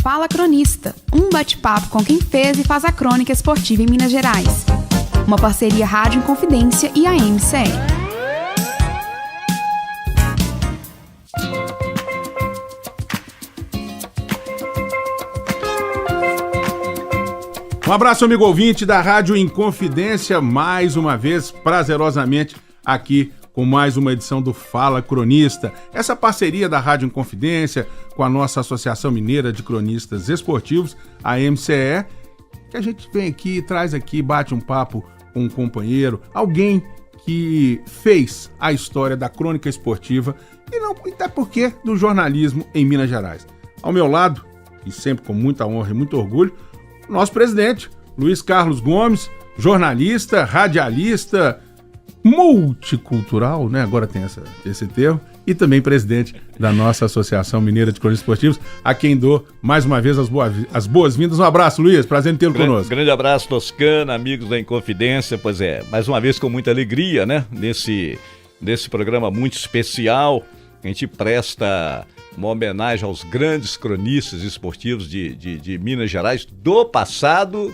Fala Cronista, um bate-papo com quem fez e faz a crônica esportiva em Minas Gerais. Uma parceria Rádio Inconfidência e a MCE. Um abraço, amigo ouvinte da Rádio Inconfidência, mais uma vez, prazerosamente, aqui com mais uma edição do Fala Cronista. Essa parceria da Rádio Inconfidência com a nossa Associação Mineira de Cronistas Esportivos, a MCE, que a gente vem aqui, traz aqui, bate um papo com um companheiro, alguém que fez a história da crônica esportiva e não, até porque do jornalismo em Minas Gerais. Ao meu lado, e sempre com muita honra e muito orgulho, nosso presidente, Luiz Carlos Gomes, jornalista, radialista, multicultural, né? Agora tem esse termo, e também presidente da nossa Associação Mineira de Cronistas Esportivos, a quem dou mais uma vez as boas-vindas. Um abraço, Luiz, prazer em tê-lo conosco. Grande abraço, Toscana, amigos da Inconfidência. Pois é, mais uma vez com muita alegria, né? Nesse programa muito especial, a gente presta uma homenagem aos grandes cronistas esportivos de Minas Gerais, do passado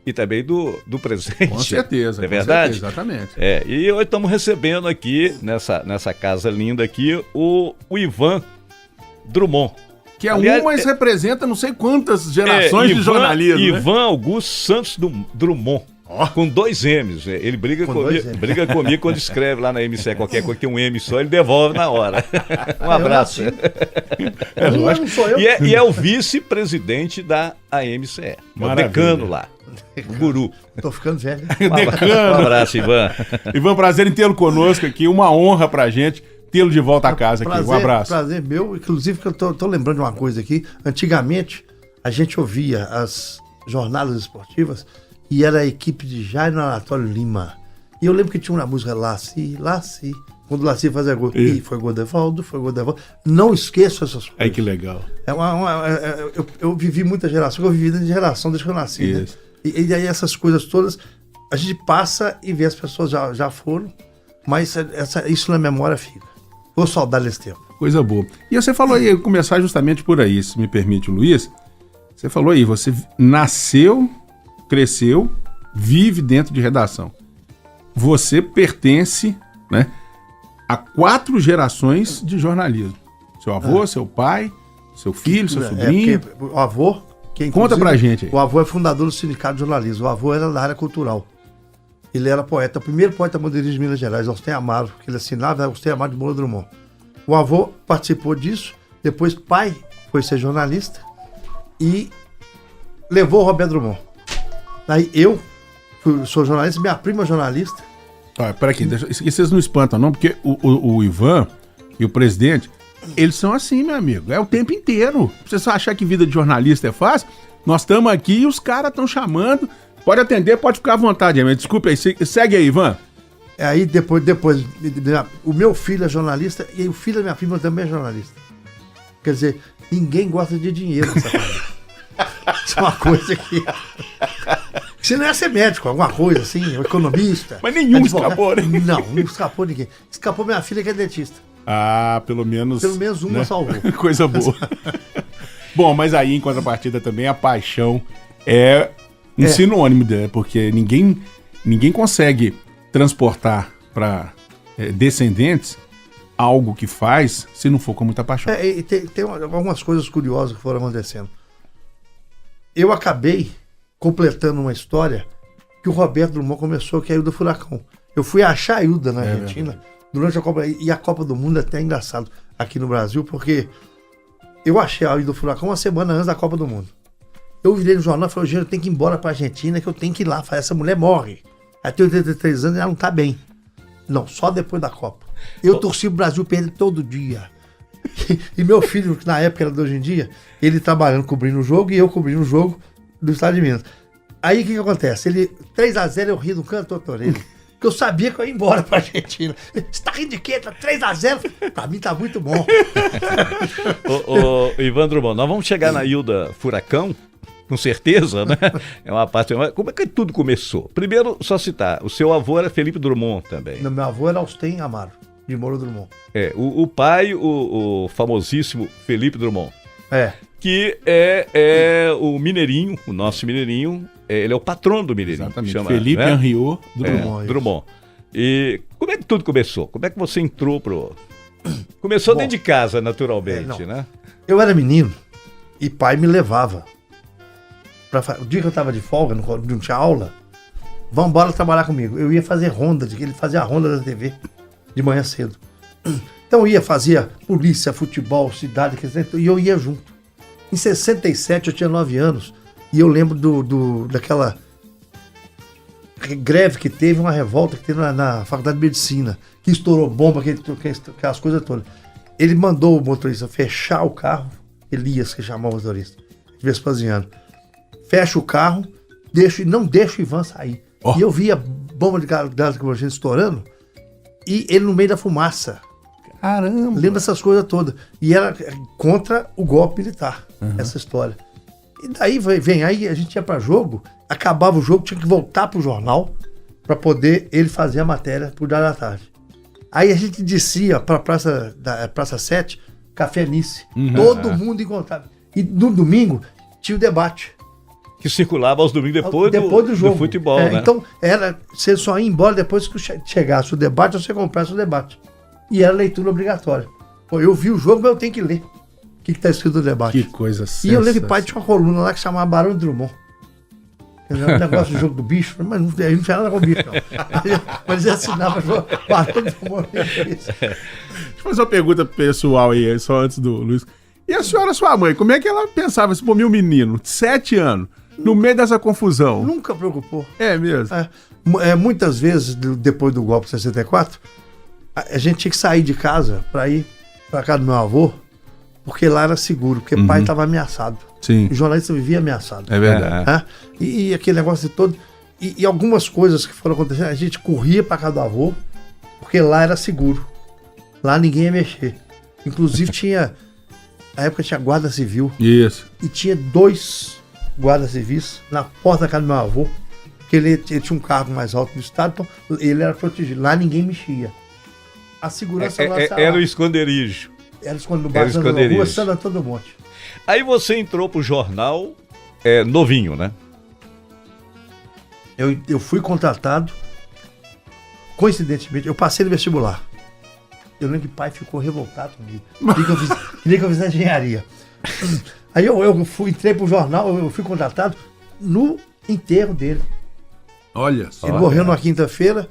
e também do presente. Com certeza. É verdade? Certeza, exatamente. E hoje estamos recebendo aqui, nessa casa linda aqui, o Ivan Drummond. Que é aliás, mas representa não sei quantas gerações de jornalismo. Ivan Augusto Santos Drummond. Com 2 M's. Ele briga comigo quando escreve lá na MCE qualquer coisa que tem um M só, ele devolve na hora. Um abraço. E é o vice-presidente da AMCE. O decano lá. O guru. Tô ficando velho. Um abraço, Ivan. Ivan, prazer em tê-lo conosco aqui. Uma honra pra gente tê-lo de volta a casa aqui. Um abraço. Prazer meu. Inclusive, que eu tô lembrando de uma coisa aqui. Antigamente, a gente ouvia as jornadas esportivas e era a equipe de Jairo Anatório Lima. E eu lembro que tinha uma música Laci. Quando o Laci fazia gol. E foi gol de Evaldo. Não esqueço essas coisas. Ai, que legal. Eu vivi muita geração. Eu vivi de geração desde que eu nasci. Né? E aí essas coisas todas, a gente passa e vê as pessoas já foram, mas isso na memória fica. Vou saudar desse tempo. Coisa boa. E você falou aí, eu começar justamente por aí, se me permite, Luiz. Você falou aí, você nasceu, cresceu, vive dentro de redação. Você pertence, né, a 4 gerações de jornalismo. Seu avô, seu pai, seu filho, seu sobrinho. O avô... Conta pra gente aí. O avô é fundador do Sindicato de Jornalismo. O avô era da área cultural. Ele era poeta, o primeiro poeta modernista de Minas Gerais, Austin Amaro, que ele assinava Austin Amaro de Moura Drummond. O avô participou disso, depois pai foi ser jornalista e levou o Roberto Drummond. Aí eu sou jornalista, minha prima é jornalista. Peraí, vocês não espantam não, porque o Ivan e o presidente, eles são assim, meu amigo, é o tempo inteiro. Você só achar que vida de jornalista é fácil? Nós estamos aqui e os caras estão chamando. Pode atender, pode ficar à vontade, mas desculpe aí, segue aí, Ivan. Aí depois, o meu filho é jornalista e o filho da minha prima também é jornalista. Quer dizer, ninguém gosta de dinheiro nessa família. Isso é uma coisa que... Você não ia ser médico, alguma coisa assim, um economista. Mas nenhum escapou, né? Não escapou ninguém. Escapou minha filha que é dentista. Ah, pelo menos uma, né? Salvou. Coisa boa. Bom, mas aí, em contrapartida também, a paixão é um sinônimo, né? Porque ninguém consegue transportar para descendentes algo que faz se não for com muita paixão. E tem algumas coisas curiosas que foram acontecendo. Eu acabei completando uma história que o Roberto Drummond começou, que é a Ilha do Furacão. Eu fui achar a Ilha na Argentina durante a Copa, e a Copa do Mundo é até engraçado aqui no Brasil, porque eu achei a Ilha do Furacão uma semana antes da Copa do Mundo. Eu virei no jornal e falei, gente, eu tenho que ir embora pra Argentina, que eu tenho que ir lá, essa mulher morre. Ela tem 83 anos e ela não tá bem. Não, só depois da Copa. Eu torci o Brasil perder todo dia. E meu filho, que na época era de hoje em dia, ele trabalhando, cobrindo o jogo, e eu cobrindo o jogo do Estado de Minas. Aí o que acontece? Ele, 3-0, eu ri no canto da orelha. Porque eu sabia que eu ia embora pra Argentina. Você tá rindo de quê? Tá 3-0? Pra mim tá muito bom. Ô, Ivan Drummond, nós vamos chegar na Ilha Furacão, com certeza, né? É uma parte. Como é que tudo começou? Primeiro, só citar, o seu avô era Felipe Drummond também. Meu avô era Austin Amaro, de Moura Drummond. O pai, o famosíssimo Felipe Drummond. que é o Mineirinho, o nosso Mineirinho, ele é o patrono do Mineirinho. Exatamente. Chama, Felipe né? Henriot Drummond. Drummond. E como é que tudo começou? Como é que você entrou Começou Bom, dentro de casa, naturalmente, né? Eu era menino e pai me levava. O dia que eu tava de folga, não tinha aula, vamos embora trabalhar comigo. Eu ia fazer ronda, ele fazia a ronda da TV de manhã cedo. Então eu fazia polícia, futebol, cidade, e eu ia junto. Em 67 eu tinha 9 anos e eu lembro daquela greve que teve, uma revolta que teve na Faculdade de Medicina, que estourou bomba, aquelas coisas todas. Ele mandou o motorista fechar o carro, Elias, que chamava o motorista, Vespasiano. Fecha o carro, não deixa o Ivan sair. Oh. E eu via bomba de gás lacrimogêneo estourando e ele no meio da fumaça. Caramba! Lembra dessas coisas todas. E era contra o golpe militar, essa história. E daí aí a gente ia pra jogo, acabava o jogo, tinha que voltar pro jornal pra poder ele fazer a matéria pro Diário da Tarde. Aí a gente descia pra Praça 7, Café Nice. Todo mundo encontrava. E no domingo tinha o debate. Que circulava aos domingos depois do jogo. Do futebol, né? Então, você só ia embora depois que chegasse o debate ou você comprasse o debate. E era leitura obrigatória. Pô, eu vi o jogo, mas eu tenho que ler o que está escrito no debate. Que coisa E eu lembro que o pai tinha uma coluna lá que chamava Barão de Drummond. Era um negócio do jogo do bicho, mas não tinha nada com o bicho, não. Mas ele assinava Barão de Drummond. Deixa eu fazer uma pergunta pessoal aí, só antes do Luiz. E a senhora, sua mãe, como é que ela pensava assim, pô, meu menino, de 7 anos, no meio dessa confusão? Nunca preocupou. É mesmo? Muitas vezes, depois do golpe de 64, a gente tinha que sair de casa para ir para casa do meu avô, porque lá era seguro, porque o pai estava ameaçado. Sim. O jornalista vivia ameaçado. É verdade. E aquele negócio todo. E algumas coisas que foram acontecendo, a gente corria para casa do avô, porque lá era seguro. Lá ninguém ia mexer. Inclusive na época tinha guarda civil. Isso. E tinha 2 guardas civis na porta da casa do meu avô, que ele tinha um cargo mais alto do estado, então ele era protegido. Lá ninguém mexia. A segurança era o esconderijo. Era no bairro da Rua Santo Antônio do Monte. Aí você entrou pro jornal novinho, né? Eu fui contratado, coincidentemente, eu passei no vestibular. Eu lembro que o pai ficou revoltado comigo. Queria que eu fizesse engenharia. Aí entrei pro jornal, eu fui contratado no enterro dele. Olha só. Ele morreu numa quinta-feira,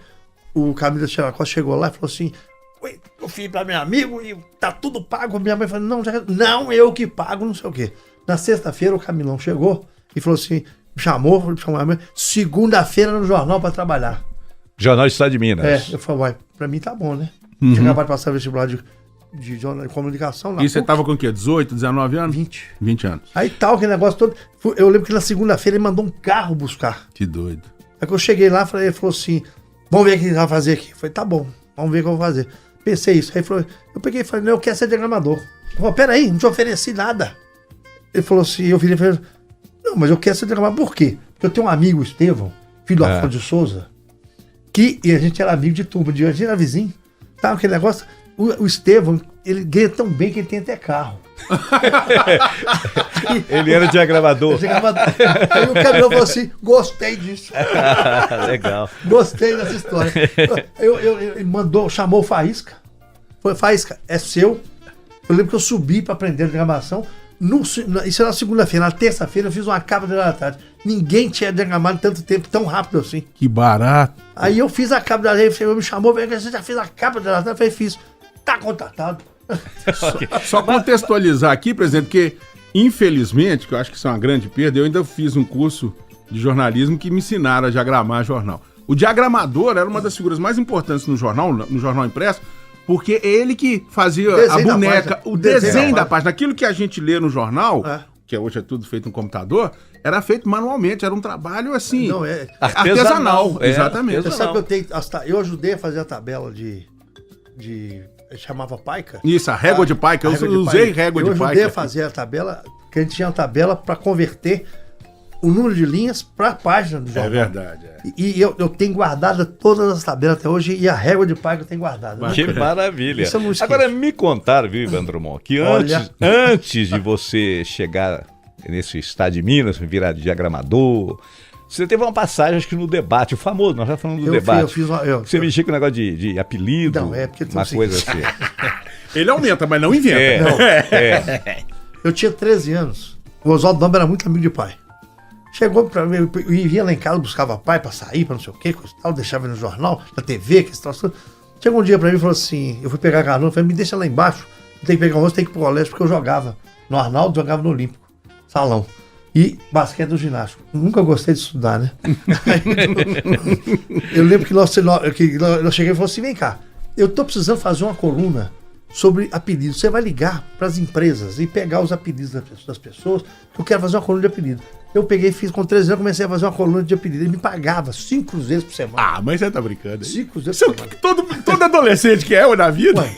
o Camilo Chiracó chegou lá e falou assim: eu fui para meu amigo e tá tudo pago. Minha mãe falou: não, eu que pago, não sei o quê. Na sexta-feira o Camilão chegou e falou assim, chamou a mãe, segunda-feira no jornal para trabalhar. Jornal Estado de Minas. Eu falei, pra mim tá bom, né? Tinha acabado de passar vestibular de comunicação. E você tava com o quê? 18, 19 anos? 20 anos. Aí aquele negócio todo. Eu lembro que na segunda-feira ele mandou um carro buscar. Que doido. Aí que eu cheguei lá, ele falou assim, vamos ver o que ele vai fazer aqui. Eu falei, tá bom, vamos ver o que eu vou fazer. Pensei isso. Aí eu peguei e falei, não, eu quero ser diagramador. Eu falei, peraí, não te ofereci nada. Ele falou assim, eu virei e falei, não, mas eu quero ser diagramador. Por quê? Porque eu tenho um amigo, Estevão, filho do Afonso de Souza, e a gente era amigo de turma, a gente era vizinho. Tá, aquele negócio, o Estevão, ele ganha tão bem que ele tem até carro. Ele era diagramador. Aí o Camilão falou assim, gostei disso. Legal. Gostei dessa história. Ele chamou o Faísca. Foi, Faísca, é seu. Eu lembro que eu subi para aprender a diagramação. Isso era na segunda-feira. Na terça-feira eu fiz uma capa da tarde. Ninguém tinha diagramado tanto tempo, tão rápido assim. Que barato. Aí eu fiz a capa da tarde, ele me chamou, você já fez a capa da tarde? Eu falei, fiz. Tá contratado. Só contextualizar aqui, presidente, porque infelizmente, que eu acho que isso é uma grande perda, eu ainda fiz um curso de jornalismo que me ensinaram a diagramar jornal. O diagramador era uma das figuras mais importantes no jornal impresso, porque é ele que fazia a boneca, o desenho da página. Aquilo que a gente lê no jornal, que hoje é tudo feito no computador, era feito manualmente, era um trabalho assim, artesanal. Exatamente. Você sabe que eu ajudei a fazer a tabela de chamava Paica. Isso, a régua de Paica. Eu usei régua de Paica. Eu ajudei a fazer a tabela, que a gente tinha uma tabela para converter o número de linhas para a página do jornal. É verdade. E eu tenho guardado todas as tabelas até hoje e a régua de página eu tenho guardado. Que maravilha. Isso eu não esqueço. Agora, me contaram, viu, Ivan Drummond, que antes de você chegar nesse estado de Minas, virar diagramador, você teve uma passagem, acho que no debate, o famoso, nós já falamos do debate. Você mexia com o negócio de apelido, não, porque uma coisa assim. Ele aumenta, mas não inventa. Eu tinha 13 anos. O Oswaldo Damba era muito amigo de pai. Chegou pra mim, eu ia lá em casa, buscava pai pra sair, pra não sei o quê, coisa e tal, deixava no jornal, na TV, que situação. Chegou um dia pra mim e falou assim, eu fui pegar a carona, falei, me deixa lá embaixo, tem que pegar o ônibus, tem que ir pro colégio, porque eu jogava no Arnaldo, jogava no Olímpico, salão. E basquete do ginástico. Nunca gostei de estudar, né? Eu lembro que nós cheguei e falou assim, vem cá, eu tô precisando fazer uma coluna sobre apelidos. Você vai ligar para as empresas e pegar os apelidos das pessoas, que eu quero fazer uma coluna de apelido. Eu peguei, fiz com 13 anos, comecei a fazer uma coluna de apelido. Ele me pagava 5 cruzeiros por semana. Ah, mas você tá brincando. 5 cruzeiros por semana. Todo adolescente que é na vida. Ué,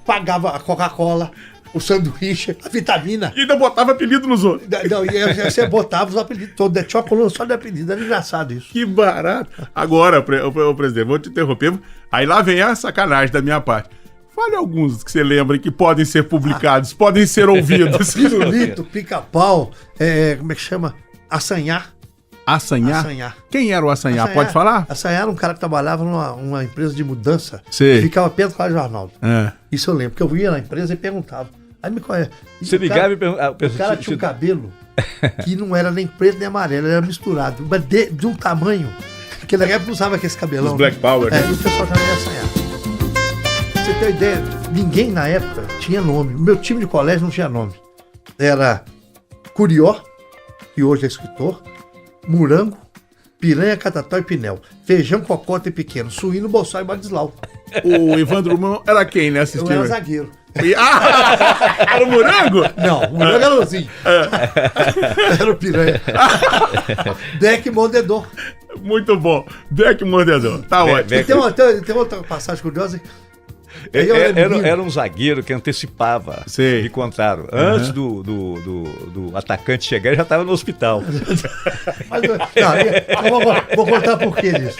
pagava a Coca-Cola, o sanduíche, a vitamina. E ainda botava apelido nos outros. Não, e você botava os apelidos todos. Tinha uma coluna só de apelido. Era engraçado isso. Que barato. Agora, o presidente, vou te interromper. Aí lá vem a sacanagem da minha parte. Fale alguns que você lembra que podem ser publicados, podem ser ouvidos. Pirulito, pica-pau, como é que chama? Assanhar. Assanhar? Quem era o Assanhar? Pode falar? Assanhar era um cara que trabalhava numa empresa de mudança. Sei. E ficava perto do Colégio Arnaldo. É. Isso eu lembro, porque eu ia na empresa e perguntava. Aí me conhece. Você ligava e perguntava. O cara tinha um cabelo que não era nem preto nem amarelo, era misturado. Mas de um tamanho. Porque na época não usava aquele cabelão. Os Black Power. Né? E o pessoal chamava de Assanhar. Pra você ter ideia, ninguém na época tinha nome. O meu time de colégio não tinha nome. Era Curió, que hoje é escritor, Murango, Piranha, Catató e Pinel, Feijão, Cocota e Pequeno, Suíno, Bolsal e Badislau. O Ivan Drummond era quem nessa Eu história? era zagueiro. Era o Murango? Não, o Murango era o Zinho. Era o Piranha. Deck Mordedor. Muito bom. Deck Mordedor. Tá ótimo. E tem outra passagem curiosa. Era um zagueiro que antecipava. Sei. Me contaram. Antes do atacante chegar, ele já estava no hospital. Mas, vou contar por que disso.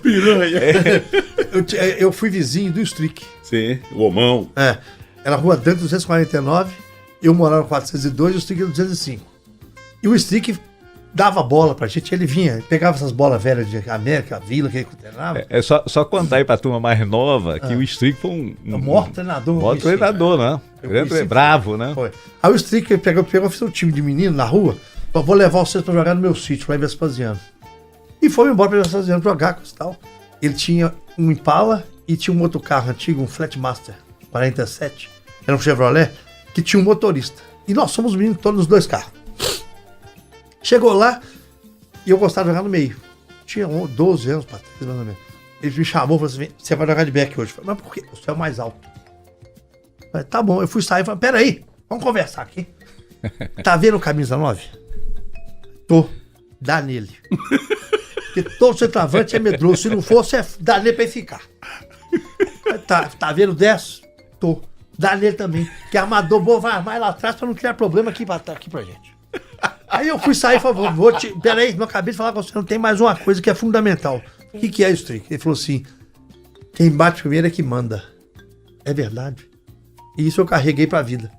Piranha. Eu fui vizinho do Strick. Sim, o Omão. Era a Rua Dante 249, eu morava no 402 e o Strick era 205. E o Strick dava bola pra gente, ele vinha, pegava essas bolas velhas de América, Vila, que ele treinava. Só contar aí pra turma mais nova que o Strick foi um maior treinador. Maior treinador, né? Grande, bravo, né? Foi. Aí o Strick pegou fez um time de menino na rua, vou levar vocês pra jogar no meu sítio, lá em Vespasiano. E foi embora pra Vespasiano jogar com isso e tal. Ele tinha um Impala e tinha um outro carro antigo, um Flatmaster 47, era um Chevrolet, que tinha um motorista. E nós somos meninos todos nos dois carros. Chegou lá e eu gostava de jogar no meio. Tinha 12 anos para trás, mais ou menos. Ele me chamou e falou assim: você vai jogar de back hoje. Eu falei, mas por quê? Você é o mais alto. Eu falei, tá bom, eu fui sair e falei, peraí, vamos conversar aqui. Tá vendo o camisa 9? Tô. Dá nele. Porque todo centroavante é medroso. Se não for, você dá nele pra ele ficar. Tá vendo 10? Tô. Dá nele também. Que armador bom vai armar lá atrás pra não criar problema aqui pra gente. Aí eu fui sair e falei, peraí, não acabei de falar com você, não tem mais uma coisa que é fundamental. O que é isso, Strick? Ele falou assim, quem bate primeiro é que manda. É verdade. E isso eu carreguei pra vida.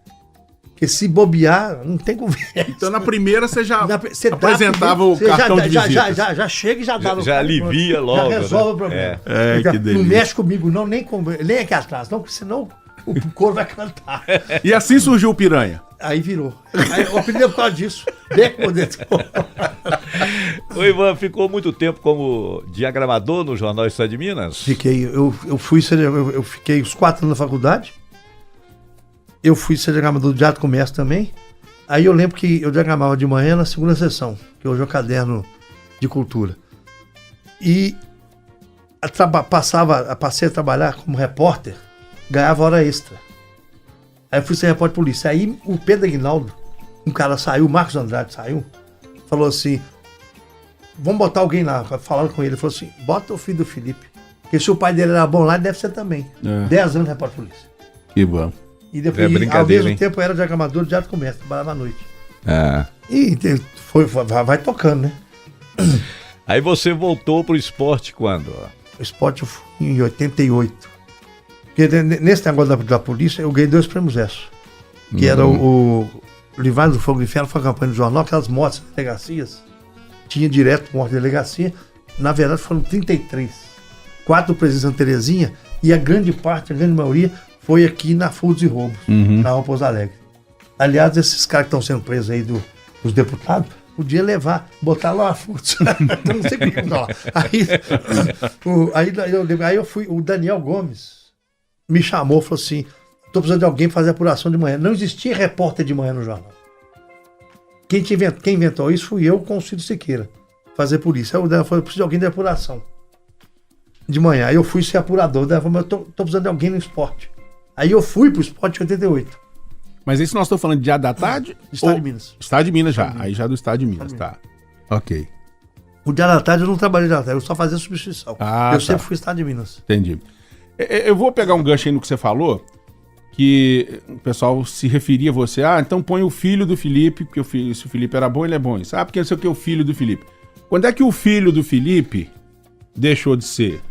Porque se bobear, não tem conversa. Então na primeira você já você apresentava o cartão de visita. Já chega e já dá. Já alivia logo. Já resolve o problema. Que delícia. Não mexe comigo não, nem aqui atrás, não, porque senão o couro vai cantar. E assim surgiu o Piranha. Aí virou. Aí eu aprendi por causa disso. Deck Mordedor. O Ivan ficou muito tempo como diagramador no Jornal Estado de Minas? Fiquei. Eu fiquei os 4 anos na faculdade. Eu fui ser diagramador de Teatro e Comércio também. Aí eu lembro que eu diagramava de manhã na segunda sessão, que hoje é o caderno de cultura. E passei a trabalhar como repórter, ganhava hora extra. Aí eu fui ser repórter de polícia. Aí o Pedro Aguinaldo, um cara saiu, o Marcos Andrade saiu, falou assim, vamos botar alguém lá. Falaram com ele, falou assim, bota o filho do Felipe, porque se o pai dele era bom lá, deve ser também. 10 anos de repórter de polícia. Que bom. E depois, ao mesmo tempo, eu era diagramador de Teatro e Comércio, trabalhava à noite. E vai tocando, né? Aí você voltou pro esporte quando? O esporte eu fui em 88. Porque nesse negócio da polícia, eu ganhei 2 prêmios ESSO. Que era o Livrados do Fogo do Inferno, foi a campanha do jornal, aquelas mortes de delegacias. Tinha direto morte de delegacia. Na verdade, foram 33. 4 presídios em Santa Terezinha, e a grande maioria, foi aqui na Furtos e Roubos, na Rua Pouso Alegre. Aliás, esses caras que estão sendo presos aí dos deputados, podia levar, botar lá a Furtos. Eu não sei o que eu lá. Aí eu fui, o Daniel Gomes me chamou, falou assim: estou precisando de alguém para fazer apuração de manhã. Não existia repórter de manhã no jornal. Quem inventou isso fui eu com o Ciro Siqueira, fazer polícia. Aí o Daniel falou: eu preciso de alguém de apuração de manhã. Aí eu fui ser apurador. O Daniel falou: eu tô precisando de alguém no esporte. Aí eu fui pro esporte em 88. Mas isso nós estamos falando de Diário da Tarde? Estado de Minas. Estado de Minas já. Aí já do Estado de Minas, tá. Ok. O Diário da Tarde eu não trabalhei na tarde, eu só fazia substituição. Eu sempre fui Estado de Minas. Entendi. Eu vou pegar um gancho aí no que você falou, que o pessoal se referia a você. Então põe o filho do Felipe, porque se o Felipe era bom, ele é bom. Porque não sei o que é o filho do Felipe. Quando é que o filho do Felipe deixou de ser?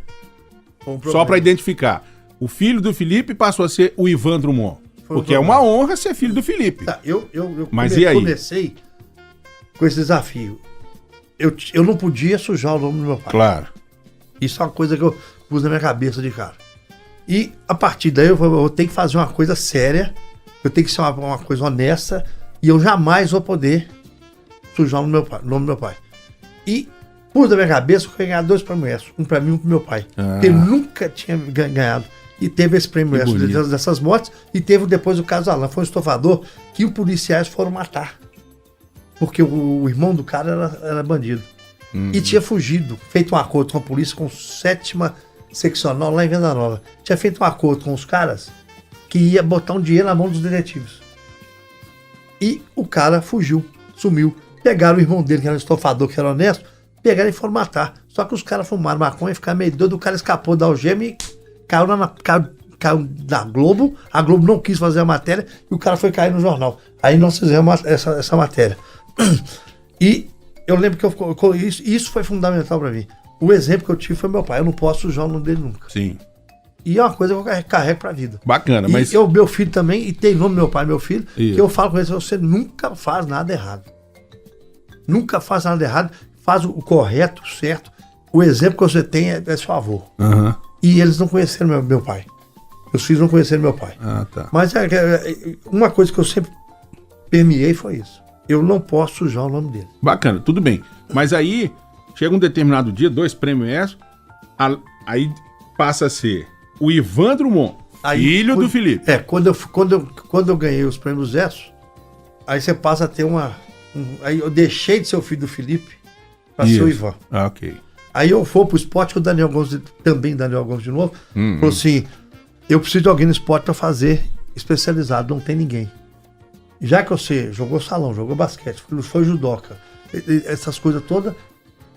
Só para identificar. O filho do Felipe passou a ser o Ivan Drummond. Porque é uma honra ser filho do Felipe. Tá, eu comecei com esse desafio. Eu não podia sujar o nome do meu pai. Claro. Isso é uma coisa que eu pus na minha cabeça de cara. E a partir daí eu vou ter que fazer uma coisa séria, eu tenho que ser uma coisa honesta, e eu jamais vou poder sujar o nome do meu pai. E pus na minha cabeça que eu ia ganhar 2 prêmios, um pra mim e um pro meu pai. Ele nunca tinha ganhado. E teve esse prêmio dessas mortes, e teve depois o caso Alan. Foi um estofador que os policiais foram matar. Porque o irmão do cara era bandido. E tinha fugido, feito um acordo com a polícia, com 7ª seccional lá em Venda Nova. Tinha feito um acordo com os caras que ia botar um dinheiro na mão dos detetives. E o cara fugiu, sumiu. Pegaram o irmão dele, que era um estofador, que era honesto, pegaram e foram matar. Só que os caras fumaram maconha e ficaram meio doido. O cara escapou da algema e caiu na Globo. A Globo não quis fazer a matéria e o cara foi cair no jornal. Aí nós fizemos essa matéria. E eu lembro que isso foi fundamental para mim. O exemplo que eu tive foi meu pai. Eu não posso sujar o nome dele nunca. Sim. E é uma coisa que eu carrego pra vida. Bacana, mas... meu filho também, e tem nome meu pai e meu filho, que eu falo com eles: você nunca faz nada errado. Nunca faz nada errado. Faz o correto, o certo. O exemplo que você tem é seu avô. E eles não conheceram meu pai. Meus filhos não conheceram meu pai. Tá. Mas uma coisa que eu sempre permeei foi isso. Eu não posso sujar o nome dele. Bacana, tudo bem. Mas aí, chega um determinado dia, 2 prêmios ESSO, aí passa a ser o Ivan Drummond, filho do Felipe. Quando eu ganhei os prêmios ESSO, aí você passa a ter aí eu deixei de ser o filho do Felipe para ser o Ivan. Ok. Aí eu vou pro esporte, que o Daniel Gomes, também Daniel Gomes de novo, falou assim: eu preciso de alguém no esporte para fazer especializado, não tem ninguém. Já que você jogou salão, jogou basquete, foi judoca, essas coisas todas,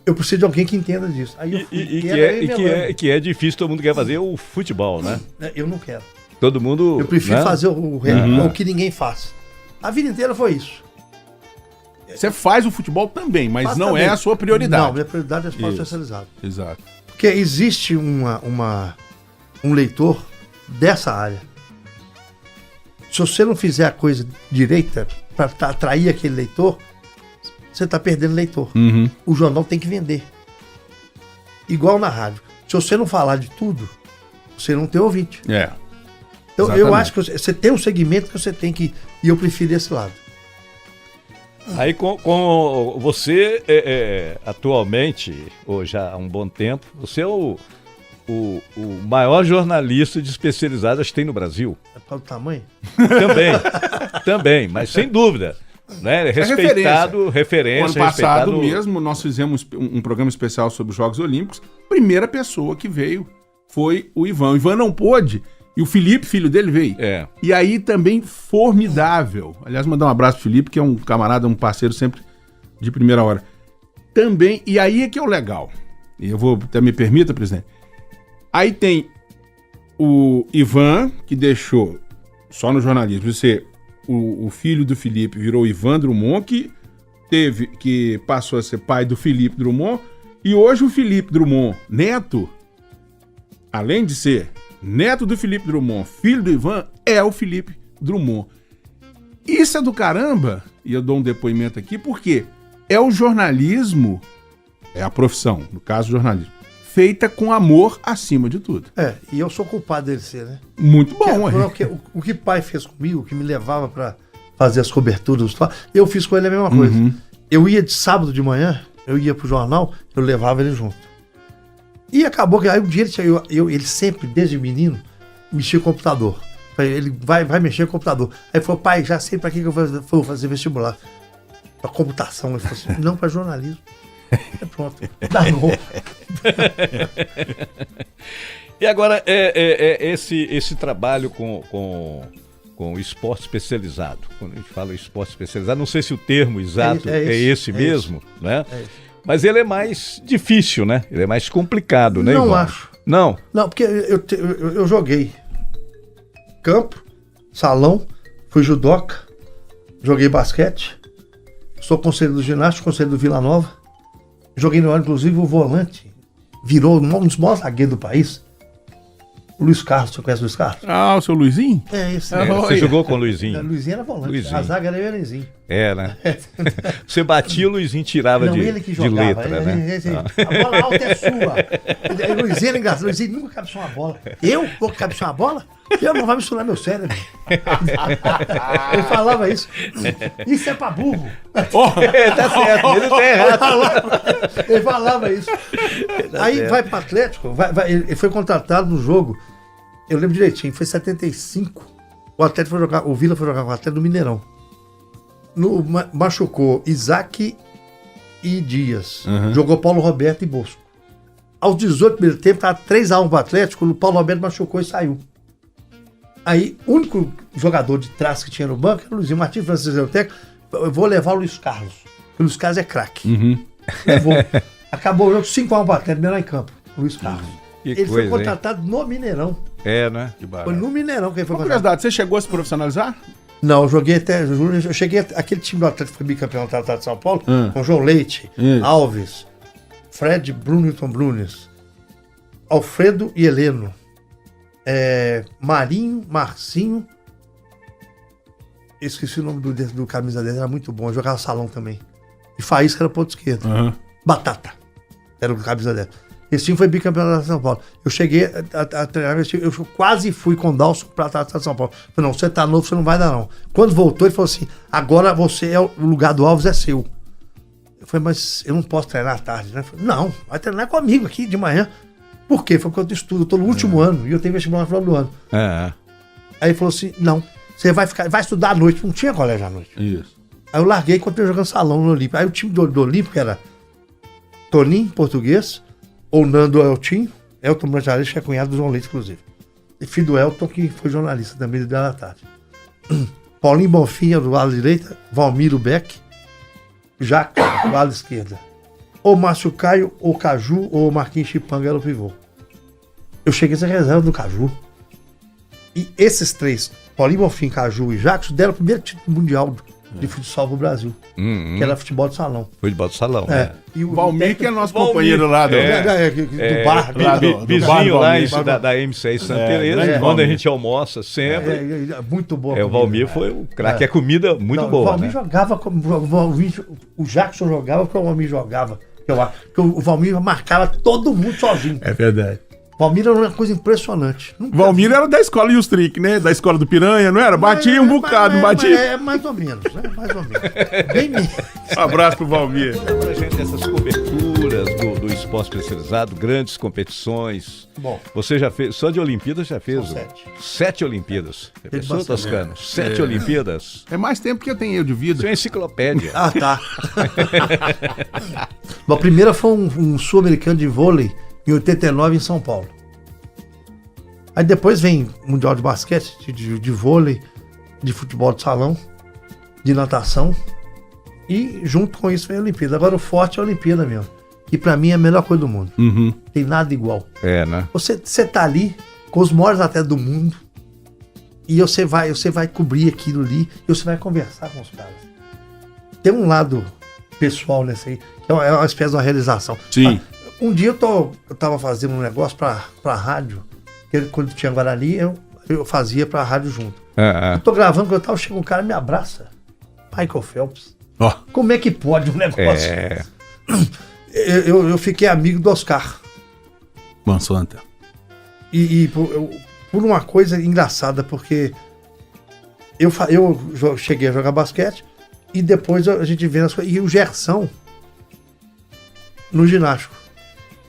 eu preciso de alguém que entenda disso. Aí eu fui, que é difícil, todo mundo quer fazer o futebol, né? Eu não quero. Todo mundo... Eu prefiro fazer o que ninguém faz. A vida inteira foi isso. Você faz o futebol também, mas Faz não também. É a sua prioridade. Não, minha prioridade é esporte especializado. Exato. Porque existe um leitor dessa área. Se você não fizer a coisa direita para atrair aquele leitor, você está perdendo leitor. O jornal tem que vender. Igual na rádio. Se você não falar de tudo, você não tem ouvinte. Então eu acho que você tem um segmento que você tem que... E eu prefiro esse lado. Aí com você, atualmente, ou já há um bom tempo, você é o maior jornalista de especializadas que tem no Brasil. É para o tamanho? Também, mas sem dúvida. Né? Respeitado, referência. Ano passado mesmo, nós fizemos um programa especial sobre os Jogos Olímpicos. Primeira pessoa que veio foi o Ivan. O Ivan não pôde, e o Felipe, filho dele, veio. E aí também formidável. Aliás, mandar um abraço pro Felipe, que é um camarada, um parceiro sempre de primeira hora. Também, e aí é que é o legal. E eu vou, até me permita, presidente. Aí tem o Ivan, que deixou só no jornalismo, ser o filho do Felipe virou Ivan Drummond, que passou a ser pai do Felipe Drummond, e hoje o Felipe Drummond, neto, além de ser neto do Felipe Drummond, filho do Ivan, é o Felipe Drummond. Isso é do caramba, e eu dou um depoimento aqui, porque é o jornalismo, é a profissão, no caso jornalismo, feita com amor acima de tudo. E eu sou culpado dele ser, né? Muito bom, o que pai fez comigo, que me levava pra fazer as coberturas, eu fiz com ele a mesma coisa. Eu ia de sábado de manhã, eu ia pro jornal, eu levava ele junto. E acabou que aí um dia ele sempre, desde menino, mexia com o computador. Ele vai mexer com o computador. Aí falou, pai, já sei pra que eu vou fazer vestibular. Pra computação. Ele falou assim, não, pra jornalismo. Pronto, danou. E agora, esse trabalho com o esporte especializado. Quando a gente fala esporte especializado, não sei se o termo exato é esse mesmo, né? Mas ele é mais difícil, né? Ele é mais complicado, né, Não Ivan? acho. Não? Não, porque eu joguei campo, salão, fui judoca, joguei basquete, sou conselho do ginástica, conselho do Vila Nova, joguei no ano, inclusive, o volante, virou um dos maiores zagueiros do país. O Luiz Carlos, você conhece o Luiz Carlos? Ah, o seu Luizinho? Esse. Você jogou com o Luizinho? O Luizinho era volante, Luizinho. a zaga era o Elenzinho. Né? Você batia, o Luizinho tirava ele que de jogava, letra, né? A bola alta é sua. O Luizinho era engraçado, o Luizinho nunca cabeceou uma bola. Eu vou cabecear uma bola? Eu não vai misturar meu cérebro. Ele falava isso. Isso é pra burro. Tá certo, ele não é errado. Ele falava isso. Aí vai pro Atlético, ele foi contratado no jogo, eu lembro direitinho, foi 75. O Atlético foi jogar, o Vila foi jogar com o Atlético do Mineirão. Machucou Isaac e Dias. Jogou Paulo Roberto e Bosco. Aos 18 do primeiro tempo, estava 3-1 pro Atlético, o Paulo Roberto machucou e saiu. Aí, o único jogador de trás que tinha no banco era o Luizinho Martins, Francisco técnico. Eu vou levar o Luiz Carlos. O Luiz Carlos é craque. Levou. Acabou o jogo 5-1 pro Atlético, melhor em campo. Luiz Carlos. Ele foi contratado no Mineirão. Né? Foi no Mineirão que ele foi contratado. Curiosidade, você chegou a se profissionalizar? Não, eu joguei até. Eu cheguei. Aquele time do Atlético foi bicampeão do Tratado de São Paulo, com João Leite, Alves, Fred, Brunilton Brunes, Alfredo e Heleno. Marinho, Marcinho. Esqueci o nome do camisa dele, era muito bom. Eu jogava salão também. E Faísca era ponto esquerdo. Batata era o camisa dele. Esse time foi bicampeão da São Paulo. Eu cheguei a treinar esse time, eu quase fui com o Dalson para a São Paulo. Eu falei, não, você tá novo, você não vai dar não. Quando voltou, ele falou assim, agora você o lugar do Alves é seu. Eu falei, mas eu não posso treinar à tarde, né? Eu falei, não, vai treinar comigo aqui de manhã. Por quê? Foi porque eu estudo, eu tô no último ano e eu tenho vestibular no final do ano. Aí ele falou assim, não, você vai estudar à noite. Não tinha colégio à noite. Isso. Aí eu larguei quando eu jogando salão no Olímpico. Aí o time do Olímpico era Toninho, português, ou Nando Eltinho, Elton Branchares, que é cunhado do João Leite, inclusive. E filho do Elton, que foi jornalista também do Dia da Tarde. Paulinho Bonfim, do lado direita, Valmiro Beck, Jaca, do lado esquerda. Ou Márcio Caio, ou Caju, ou Marquinhos Chipanga era o pivô. Eu cheguei a ser reserva do Caju. E esses três, Paulinho Bonfim, Caju e Jacques, deram o primeiro título mundial de futsal pro Brasil, que era futebol de salão. Futebol de salão, E o Valmir, que é nosso companheiro lá do bar. Vizinho lá da M6 Santa Teresa, onde a gente almoça sempre. Muito bom. O Valmir foi o craque, é comida muito boa. O Valmir jogava como o Jackson jogava como o Valmir jogava. Porque o Valmir marcava todo mundo sozinho. É verdade. Valmir era uma coisa impressionante. Valmir era da escola Illustric, né? Da escola do Piranha, não era? Batia um bocado, não batia? Mais ou menos, né? Mais ou menos. Bem menos. Um abraço pro Valmir. Pra gente essas coberturas do esporte especializado, grandes competições. Bom. Você já fez, só de Olimpíadas já fez? São 7 Olimpíadas. Pensou, Toscano? 7 Olimpíadas? É mais tempo que eu tenho de vida. Isso é uma enciclopédia. Ah, tá. Bom, a primeira foi um sul-americano de vôlei em 89 em São Paulo. Aí depois vem Mundial de Basquete, de vôlei, de futebol de salão, de natação. E junto com isso vem a Olimpíada. Agora o forte é a Olimpíada mesmo. Que pra mim é a melhor coisa do mundo. Tem nada igual. Né? Você tá ali com os maiores atletas do mundo. E você vai cobrir aquilo ali e você vai conversar com os caras. Tem um lado pessoal nesse aí, que é uma espécie de uma realização. Sim. Um dia eu tava fazendo um negócio pra rádio, que quando tinha Guarani, eu fazia pra rádio junto. Eu tô gravando, quando eu tava, chega um cara e me abraça. Michael Phelps. Ó. Como é que pode um negócio? Eu fiquei amigo do Oscar. Mansanta. E por uma coisa engraçada, porque eu cheguei a jogar basquete e depois a gente vê as coisas. E o Gerson no ginástico.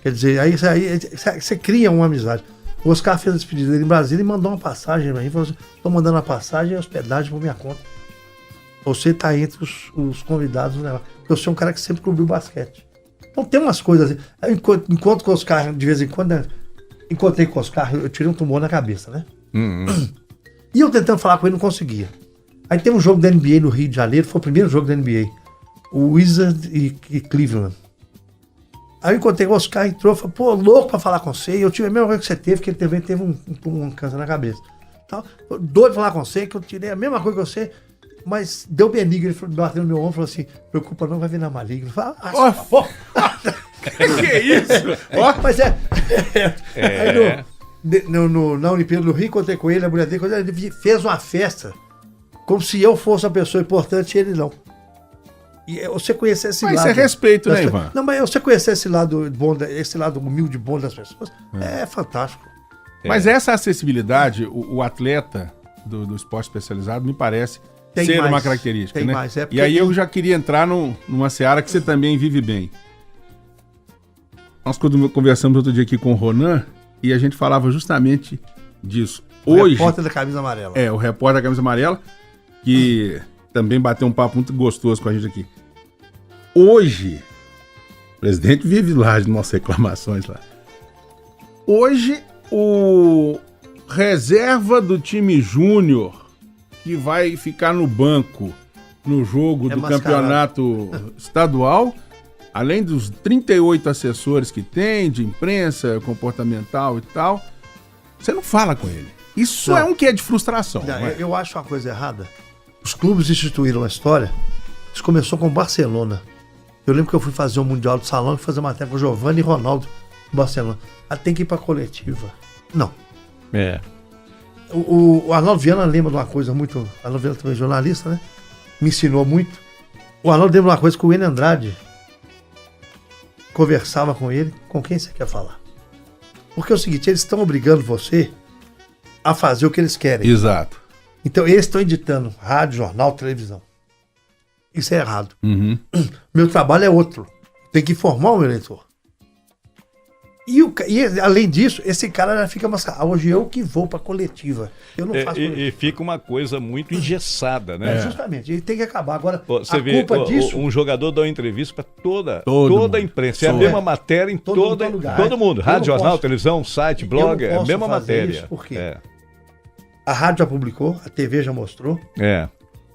Quer dizer, aí você cria uma amizade. O Oscar fez a despedida dele em Brasília e mandou uma passagem pra mim. Falou assim: tô mandando a passagem e a hospedagem por minha conta. Você tá entre os convidados, né? Porque eu sou um cara que sempre cobriu basquete. Então tem umas coisas assim. Enquanto com o Oscar, de vez em quando, né? Encontrei com o Oscar, eu tirei um tumor na cabeça, né? E eu tentando falar com ele, não conseguia. Aí tem um jogo da NBA no Rio de Janeiro, foi o primeiro jogo da NBA. O Wizards e Cleveland. Aí eu encontrei com o Oscar, entrou, falou: pô, louco pra falar com você. Eu tive a mesma coisa que você teve, que ele também teve um câncer na cabeça. Então, doido pra falar com você, que eu tirei a mesma coisa que você, mas deu benigno. Ele bateu no meu ombro e falou assim: preocupa não, vai vir na maligna. Que é isso? Mas aí na Olimpíada do Rio, encontrei com ele, a mulher dele, quando ele fez uma festa, como se eu fosse uma pessoa importante e ele não. E você conhecer esse lado. Mas isso é respeito, né, Ivan? Não, mas você conhecer esse lado bom, esse lado humilde bom das pessoas, é fantástico. Mas essa acessibilidade, o atleta do esporte especializado, me parece ser uma característica, né? E aí eu já queria entrar numa seara que você também vive bem. Nós conversamos outro dia aqui com o Ronan e a gente falava justamente disso. O repórter da camisa amarela. O repórter da camisa amarela, que também bateu um papo muito gostoso com a gente aqui. Hoje, o presidente vive lá de nossas reclamações lá. Hoje, o reserva do time júnior que vai ficar no banco no jogo do campeonato estadual, além dos 38 assessores que tem, de imprensa, comportamental e tal, você não fala com ele. Isso é um quê de frustração. Eu acho uma coisa errada. Os clubes instituíram a história. Isso começou com o Barcelona. Eu lembro que eu fui fazer o Mundial do Salão e fazer matéria com o Giovanni e Ronaldo no Barcelona. Tem que ir pra coletiva. Não. O Arnaldo Viana lembra de uma coisa muito... O Arnaldo Viana também é jornalista, né? Me ensinou muito. O Arnaldo lembra de uma coisa que o Enio Andrade conversava com ele. Com quem você quer falar? Porque é o seguinte, eles estão obrigando você a fazer o que eles querem. Exato. Então eles estão editando rádio, jornal, televisão. Isso é errado. Meu trabalho é outro. Tem que informar o meu eleitor. E além disso, esse cara já fica mascarado. Hoje eu que vou pra coletiva. Eu não faço coletiva. E fica uma coisa muito engessada, né? Justamente. Ele tem que acabar. Agora, você vê, culpa disso... Um jogador dá uma entrevista para toda a imprensa. É a mesma matéria em todo lugar. Todo mundo. Rádio, jornal, televisão, site, blog, é a mesma matéria. Isso por quê? A rádio já publicou, a TV já mostrou.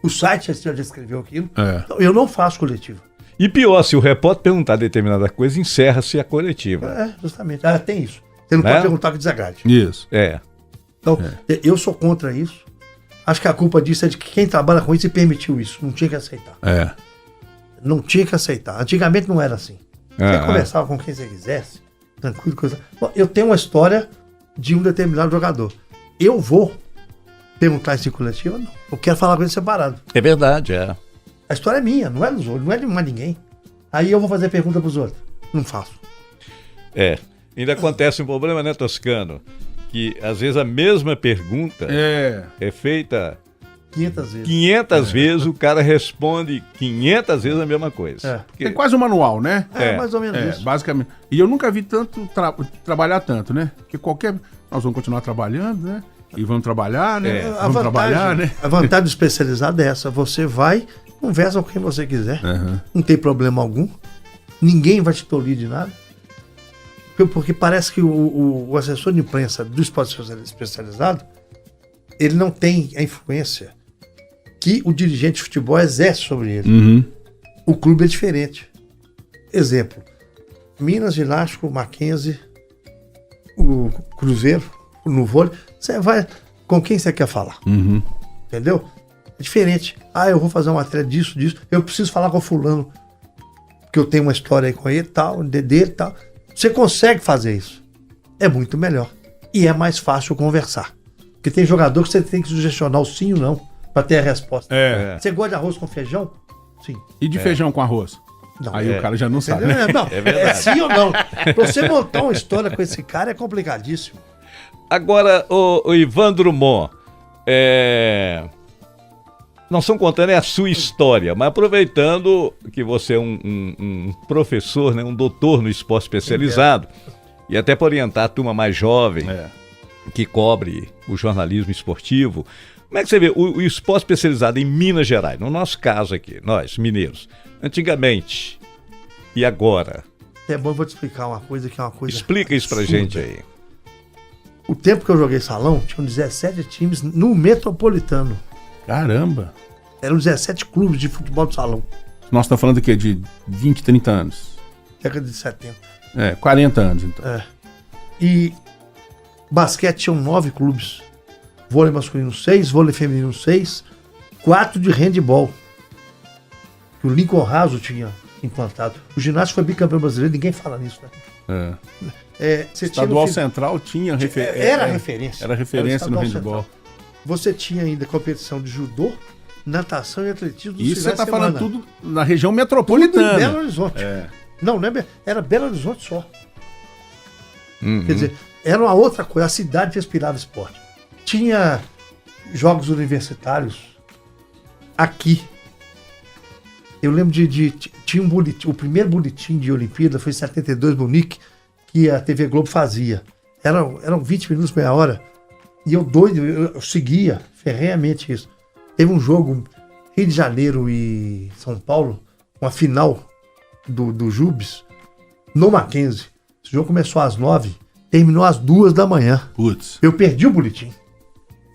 O site já escreveu aquilo. Então, eu não faço coletiva. E pior, se o repórter perguntar determinada coisa, encerra-se a coletiva. Justamente. Tem isso. Você não pode perguntar que desagrade. Isso. Então, eu sou contra isso. Acho que a culpa disso é de que quem trabalha com isso e permitiu isso. Não tinha que aceitar. Não tinha que aceitar. Antigamente não era assim. Você conversava com quem você quisesse, tranquilo, coisa. Bom, eu tenho uma história de um determinado jogador. Eu vou perguntar isso em coletiva? Não. Eu quero falar com ele separado. É verdade, A história é minha, não é dos outros, não é de mais ninguém. Aí eu vou fazer pergunta pros outros. Não faço. Ainda acontece um problema, né, Toscano? Que às vezes a mesma pergunta é feita 500 vezes. 500 vezes, o cara responde 500 vezes a mesma coisa. É quase um manual, né? Mais ou menos isso. Basicamente. E eu nunca vi tanto trabalhar tanto, né? Porque nós vamos continuar trabalhando, né? E vamos trabalhar, né? A vantagem do especializado é essa. Você vai, conversa com quem você quiser. Não tem problema algum. Ninguém vai te tolir de nada. Porque parece que o assessor de imprensa do esporte especializado, ele não tem a influência que o dirigente de futebol exerce sobre ele. O clube é diferente. Exemplo, Minas, Ginástico, Mackenzie, o Cruzeiro, no vôlei, você vai com quem você quer falar. Uhum. Entendeu? É diferente. Eu vou fazer uma matéria disso. Eu preciso falar com o fulano, que eu tenho uma história aí com ele, tal, dele, tal. Você consegue fazer isso. É muito melhor. E é mais fácil conversar. Porque tem jogador que você tem que sugestionar o sim ou não para ter a resposta. Você gosta de arroz com feijão? Sim. E de feijão com arroz? Não. Aí o cara já não sabe, né? Não, é sim ou não. Pra você montar uma história com esse cara é complicadíssimo. Agora, o Ivan Drummond, nós estamos contando a sua história, mas aproveitando que você é um professor, né, um doutor no esporte especializado, e até para orientar a turma mais jovem que cobre o jornalismo esportivo, como é que você vê o esporte especializado em Minas Gerais, no nosso caso aqui, nós mineiros, antigamente e agora? É bom, eu vou te explicar uma coisa que é uma coisa... Explica isso pra gente aí. O tempo que eu joguei salão, tinham 17 times no Metropolitano. Caramba! Eram 17 clubes de futebol de salão. Nós estamos falando aqui de 20, 30 anos. Década de 70. 40 anos, então. E basquete tinham 9 clubes. Vôlei masculino 6, vôlei feminino 6, 4 de handebol. Que o Lincoln Raso tinha implantado. O ginásio foi bicampeão brasileiro, ninguém fala nisso, né? Estadual Central tinha era referência. Era referência no handebol. Você tinha ainda competição de judô, natação e atletismo. Isso você está falando tudo na região metropolitana. Tudo em Belo Horizonte. Não era Belo Horizonte só. Quer dizer, era uma outra coisa. A cidade respirava esporte. Tinha jogos universitários aqui. Eu lembro tinha um boletim, o primeiro boletim de Olimpíada foi em 72, Munique, que a TV Globo fazia. Eram 20 minutos, meia hora. E eu doido, eu seguia ferrenhamente isso. Teve um jogo, Rio de Janeiro e São Paulo, uma final do Jubes, no Mackenzie. Esse jogo começou às 9, terminou às 2 da manhã. Putz. Eu perdi o boletim,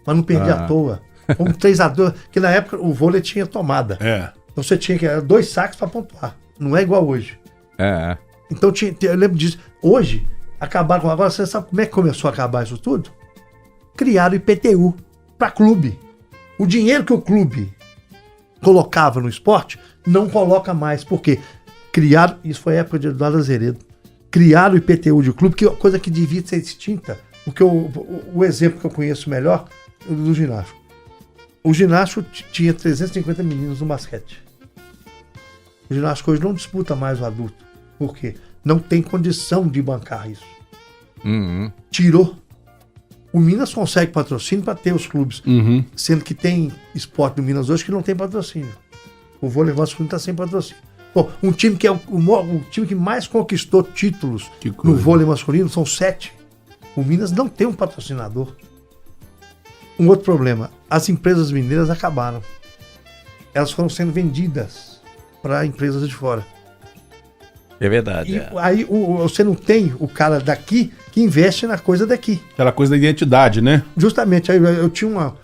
mas não perdi à toa. Um 3-2, que na época o vôlei tinha tomada. Então você tinha que 2 saques para pontuar. Não é igual hoje. Então eu lembro disso. Hoje, acabaram com... Agora você sabe como é que começou a acabar isso tudo? Criaram o IPTU para clube. O dinheiro que o clube colocava no esporte, não coloca mais. Por quê? Criaram, isso foi a época de Eduardo Azeredo, criaram o IPTU de clube, que é uma coisa que devia ser extinta. Porque o exemplo que eu conheço melhor é do ginástico. O ginástico tinha 350 meninos no basquete. O ginástico hoje não disputa mais o adulto. Por quê? Não tem condição de bancar isso. Tirou. O Minas consegue patrocínio para ter os clubes. Sendo que tem esporte no Minas hoje que não tem patrocínio. O vôlei masculino está sem patrocínio. Bom, um time que é o time que mais conquistou títulos no vôlei masculino são 7. O Minas não tem um patrocinador. Um outro problema, as empresas mineiras acabaram. Elas foram sendo vendidas para empresas de fora. É verdade. E aí você não tem o cara daqui que investe na coisa daqui. Aquela coisa da identidade, né? Justamente. Aí eu tinha uma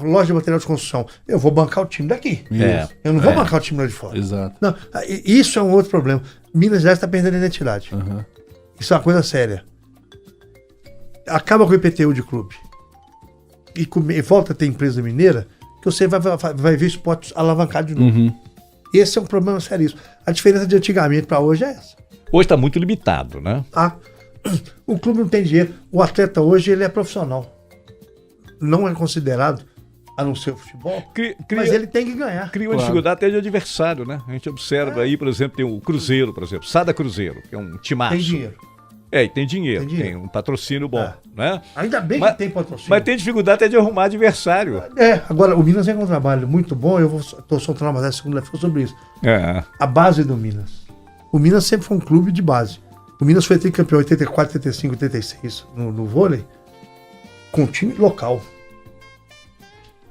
loja de material de construção. Eu vou bancar o time daqui. Eu não vou bancar o time lá de fora. Exato. Não, isso é um outro problema. Minas Gerais está perdendo a identidade. Isso é uma coisa séria. Acaba com o IPTU de clube. E volta a ter empresa mineira, que você vai ver esportes alavancados de novo. Esse é um problema sério. A diferença de antigamente para hoje é essa. Hoje está muito limitado, né? O clube não tem dinheiro. O atleta hoje ele é profissional. Não é considerado, a não ser o futebol, mas ele tem que ganhar. Cria uma dificuldade até de adversário, né? A gente observa aí, por exemplo, tem o Cruzeiro, por exemplo, Sada Cruzeiro, que é um timaço. Tem dinheiro. E tem dinheiro. Tem um patrocínio bom, né? Ainda bem que tem patrocínio. Mas tem dificuldade até de arrumar adversário. Agora, o Minas vem com um trabalho muito bom, estou soltando uma matéria segunda-feira sobre isso. A base do Minas. O Minas sempre foi um clube de base. O Minas foi tricampeão em 84, 85, 86 no vôlei, com um time local.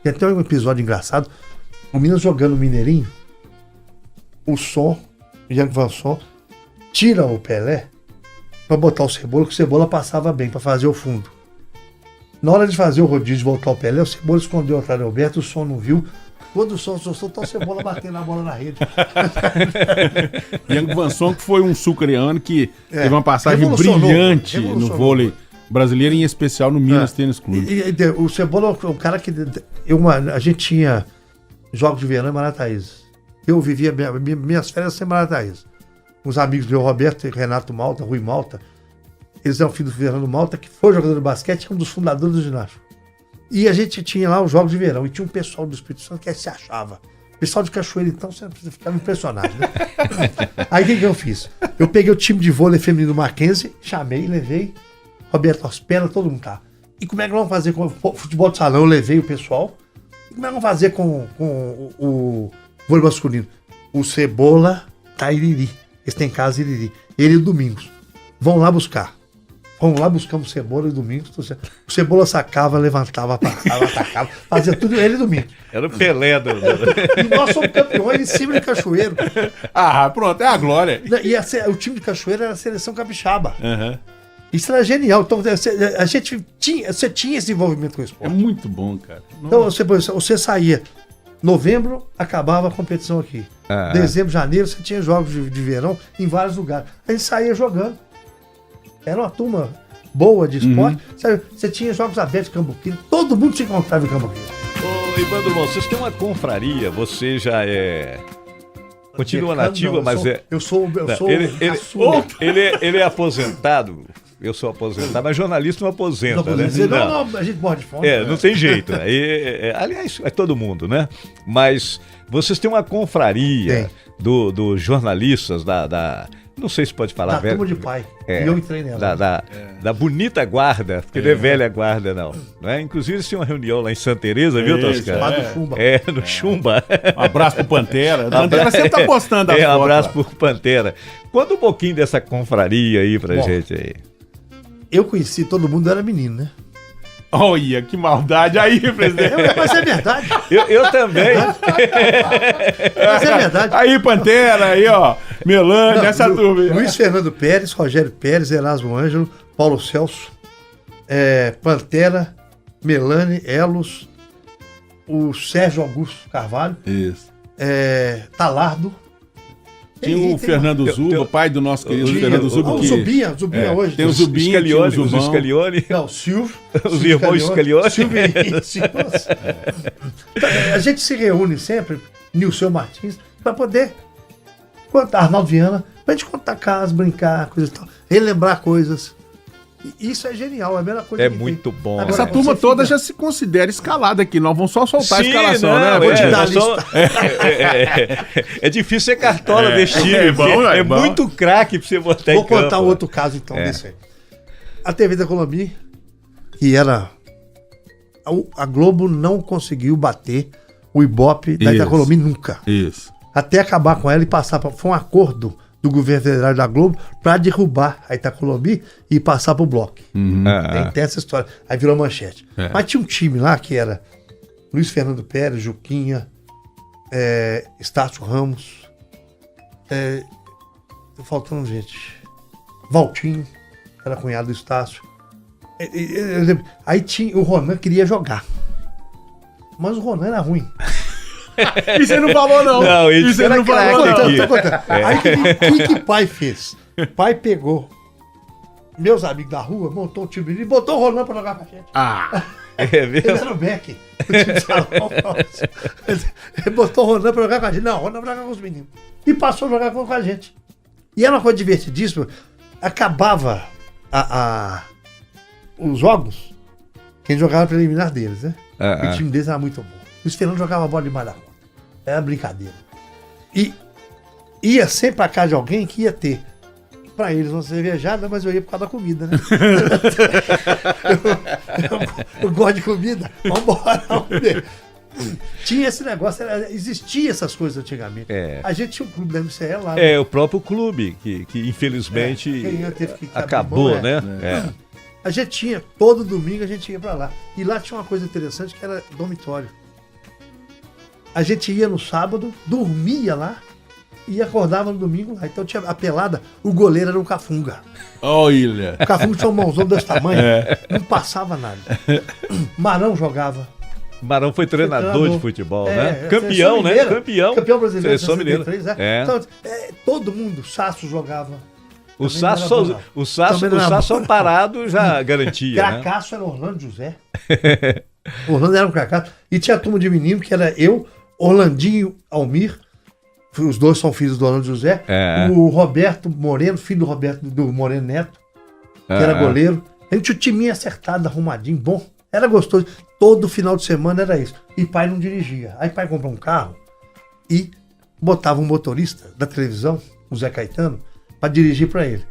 Tem até um episódio engraçado. O Minas jogando o Mineirinho, o Jean Vanson, tira o Pelé para botar o Cebola, que o Cebola passava bem para fazer o fundo. Na hora de fazer o rodízio de voltar o Pelé, o Cebola escondeu atrás do Alberto, o Som não viu. Quando o Som soltou, o Cebola batendo a bola na rede. Yang Vanson, que foi um sul-coreano que teve uma passagem brilhante no vôlei brasileira, em especial no Minas Tênis Clube. O Cebola é um cara que... a gente tinha jogos de verão em Marataízes. Eu vivia minhas férias em Marataízes. Uns amigos meus, Roberto e Renato Malta, Rui Malta, eles eram filhos do Fernando Malta, que foi jogador de basquete, um dos fundadores do ginásio. E a gente tinha lá os jogos de verão, e tinha um pessoal do Espírito Santo que se achava. Pessoal de Cachoeira, então, você ficava impressionado, né? Aí o que eu fiz? Eu peguei o time de vôlei feminino do Mackenzie, chamei, levei, Roberto Ospera, todo mundo tá. E como é que vamos fazer com o futebol de salão? Eu levei o pessoal. E como é que vamos fazer com o vôlei masculino? O Cebola tá Iriri. Eles têm casa em Iriri. Ele e o Domingos. Vão lá buscar. Vamos lá, buscamos Cebola e Domingos. O Cebola sacava, levantava, passava, atacava, fazia tudo ele e Domingos. Era o Pelé do... E nós somos campeões em cima de Cachoeiro. Ah, pronto, é a glória. E o time de Cachoeiro era a seleção capixaba. Uhum. Isso era genial. Então, você tinha esse envolvimento com o É esporte. muito bom, cara. Então, você saía. Novembro, acabava a competição aqui. Dezembro, janeiro, você tinha jogos de verão em vários lugares. A gente saía jogando. Era uma turma boa de esporte. Sabe? Você tinha jogos abertos em Cambuquira. Todo mundo se encontrava em Cambuquira. Ô, Evandro, vocês têm uma confraria, você já é... Continua nativa, mas eu sou ele é aposentado. Eu sou aposentado, mas jornalista não aposenta, né? Não, a gente morre de fome. Não tem jeito. Aliás, é todo mundo, né? Mas vocês têm uma confraria dos jornalistas não sei se pode falar. Da turma de pai. E eu entrei nela. Da bonita guarda, porque não é velha guarda, não. É? Inclusive, eles tinham uma reunião lá em Santa Teresa, viu, Toscano? Lá do Chumba. No Chumba. Um abraço pro Pantera. Pantera sempre tá postando a foto. Um abraço pro Pantera. Conta um pouquinho dessa confraria aí pra gente aí. Eu conheci todo mundo, eu era menino, né? Olha, que maldade aí, presidente. Mas é verdade. Eu também. Mas é verdade. Aí, Pantera, aí, ó. Melane, essa turma aí. Luiz Fernando Pérez, Rogério Pérez, Erasmo Ângelo, Paulo Celso, Pantera, Melane, Elos, o Sérgio Augusto Carvalho, Isso. Talardo. Tinha o Fernando Zuba, pai do nosso querido Fernando Zuba. O Zubinha hoje. Tem o Zubinha, os Scalione. Não, o Silvio. Os irmãos Scalione. Silvio e Silvio. A gente se reúne sempre, Nilson Martins, para poder contar, Arnaldo Viana, pra gente contar casos, brincar, coisas e tal, relembrar coisas. E isso é genial, é a melhor coisa que muito tem. Bom. Agora, essa turma toda já se considera escalada aqui. Nós vamos só soltar a escalação, não, né? Vou te dar a lista. É difícil ser cartola desse time. É bom. muito craque pra você botar em campo. Vou contar outro caso, então, desse aí. A TV da Colombi, que era... A Globo não conseguiu bater o Ibope da Itacolomi nunca. Isso. Até acabar com ela e passar para... Foi um acordo do governo federal da Globo para derrubar a Itacolomi e passar pro bloco. Tem essa história. Aí virou manchete. Mas tinha um time lá que era Luiz Fernando Pérez, Juquinha, Estácio Ramos, tô faltando gente, Valtinho, era cunhado do Estácio. Aí tinha, o Ronan queria jogar, mas o Ronan era ruim. E você não falou, não. Não, isso você não falou, não. Aí o que o pai fez? O pai pegou meus amigos da rua, montou um time e botou o Ronan pra jogar com a gente. Ele era o Beck. Ele botou o Ronan pra jogar com a gente. Não, o Ronan pra jogar com os meninos. E passou a jogar com a gente. E era uma coisa divertidíssima. Acabava os jogos, quem jogava preliminar deles, né? O time deles era muito bom. O Fernando jogava bola demais da conta. Era brincadeira. E ia sempre pra casa de alguém que ia ter pra eles uma cervejada, mas eu ia por causa da comida, né? eu gosto de comida. Vambora. Tinha esse negócio, existia essas coisas antigamente. A gente tinha um clube da MCE lá. Né? O próprio clube, que infelizmente acabou, né? A gente tinha, todo domingo a gente ia pra lá. E lá tinha uma coisa interessante que era dormitório. A gente ia no sábado, dormia lá e acordava no domingo lá. Então tinha a pelada, o goleiro era o Cafunga. Olha! O Cafunga tinha um mãozão desse tamanho, não passava nada. Marão jogava. Marão foi treinador de futebol, né? Campeão, né? Campeão brasileiro. Seleção mineira. Então, todo mundo, Sasso jogava. O Também não era Sasso, bom, não. o Sasso, Também não o era Sasso bom. parado já garantia, né? Cracaço era Orlando José. Orlando era um cracaço. E tinha a turma de menino que era eu, Orlandinho Almir. Os dois são filhos do Orlando José. É. O Roberto Moreno, filho do Roberto do Moreno Neto, que era goleiro. A gente tinha o timinho acertado, arrumadinho, bom. Era gostoso. Todo final de semana era isso. E pai não dirigia. Aí pai comprou um carro e botava um motorista da televisão, o Zé Caetano, pra dirigir pra ele.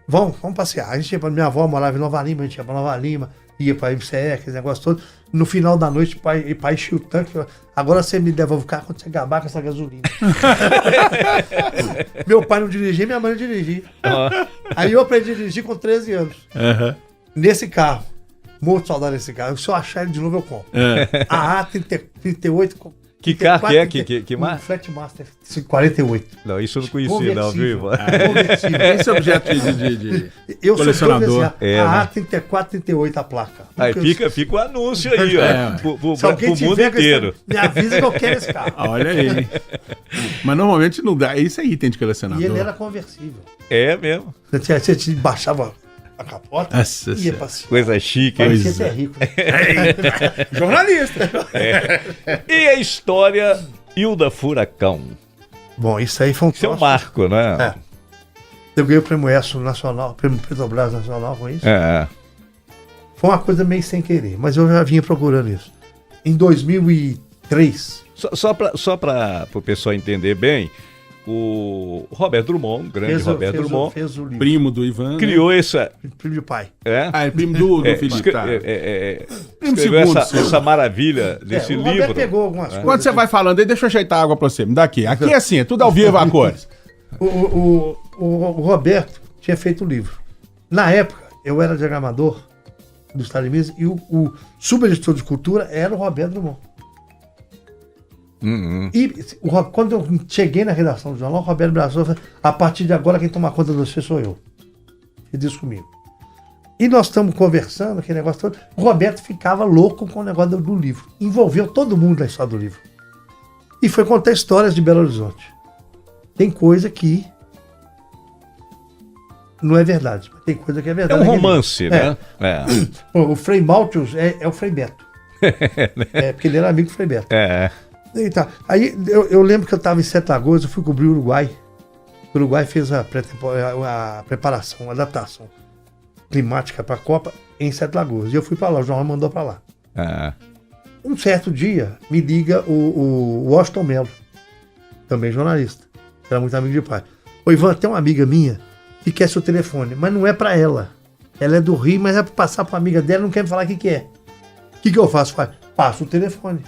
Vamos passear. A gente ia pra minha avó, morava em Nova Lima, a gente ia pra Nova Lima, ia pra MCE, aquele negócio todo. No final da noite, pai enchia o tanque. Agora você me devolve o carro quando você acabar com essa gasolina. Meu pai não dirigia, minha mãe não dirigia. Aí eu aprendi a dirigir com 13 anos. Nesse carro. Morto de saudade desse carro. Se eu achar ele de novo, eu compro. A A38. Que carro que é? Que Um Flatmaster 48. Não, isso eu não conhecia, não, viu, Ivan? Conversível. Esse é objeto de Eu sou colecionador. conversível. A A34, 38 a placa. Aí fica o anúncio aí, ó. Pro Se alguém mundo tiver, inteiro. me avisa que eu quero esse carro. Olha aí. Mas normalmente não dá. Isso aí tem de colecionador. E ele era conversível. É mesmo. Você te baixava a capota Nossa e ia Senhora. passear. Coisa chique, hein? Parecia ser rico. Né? Jornalista. E a história Hilda Furacão. Bom, isso aí foi um Isso é um troço. marco, né? É. Eu ganhei o Prêmio ESSO Nacional, Prêmio Petrobras Nacional com isso. É. Foi uma coisa meio sem querer, mas eu já vinha procurando isso. Em 2003, Só para o pessoal entender bem, o Roberto Drummond, o grande Roberto Drummond, fez o livro. Primo do Ivan. criou essa. Primo de pai. Ah, é primo do Felipe. Tá. Escreveu segundo, essa maravilha desse o livro. Roberto pegou algumas coisas. Quando você vai falando aí, deixa eu ajeitar a água pra você. Me dá aqui. Aqui é assim, é tudo ao vivo a cores. O Roberto tinha feito um livro. Na época, eu era diagramador do Estado de Minas e o subeditor de cultura era o Roberto Drummond. E quando eu cheguei na redação do jornal, o Roberto Brasil falou: a partir de agora quem toma conta de você sou eu. Ele disse comigo. E nós estamos conversando, aquele negócio todo. O Roberto ficava louco com o negócio do livro. Envolveu todo mundo na história do livro. E foi contar histórias de Belo Horizonte. Tem coisa que não é verdade, mas tem coisa que é É verdade. um romance, né? É. O Frei Maltius é o Frei Beto. Porque ele era amigo do Frei Beto. E tá. Aí eu lembro que eu estava em Sete Lagoas, eu fui cobrir o Uruguai. O Uruguai fez a preparação, a adaptação climática para a Copa em Sete Lagoas. E eu fui para lá, o jornal mandou para lá. Um certo dia, me liga o Washington Mello, também jornalista, era muito amigo de pai. Ô Ivan, tem uma amiga minha que quer seu telefone, mas não é para ela. Ela é do Rio, mas é para passar para uma amiga dela, não quer me falar o que é. O que eu faço? Passo o telefone.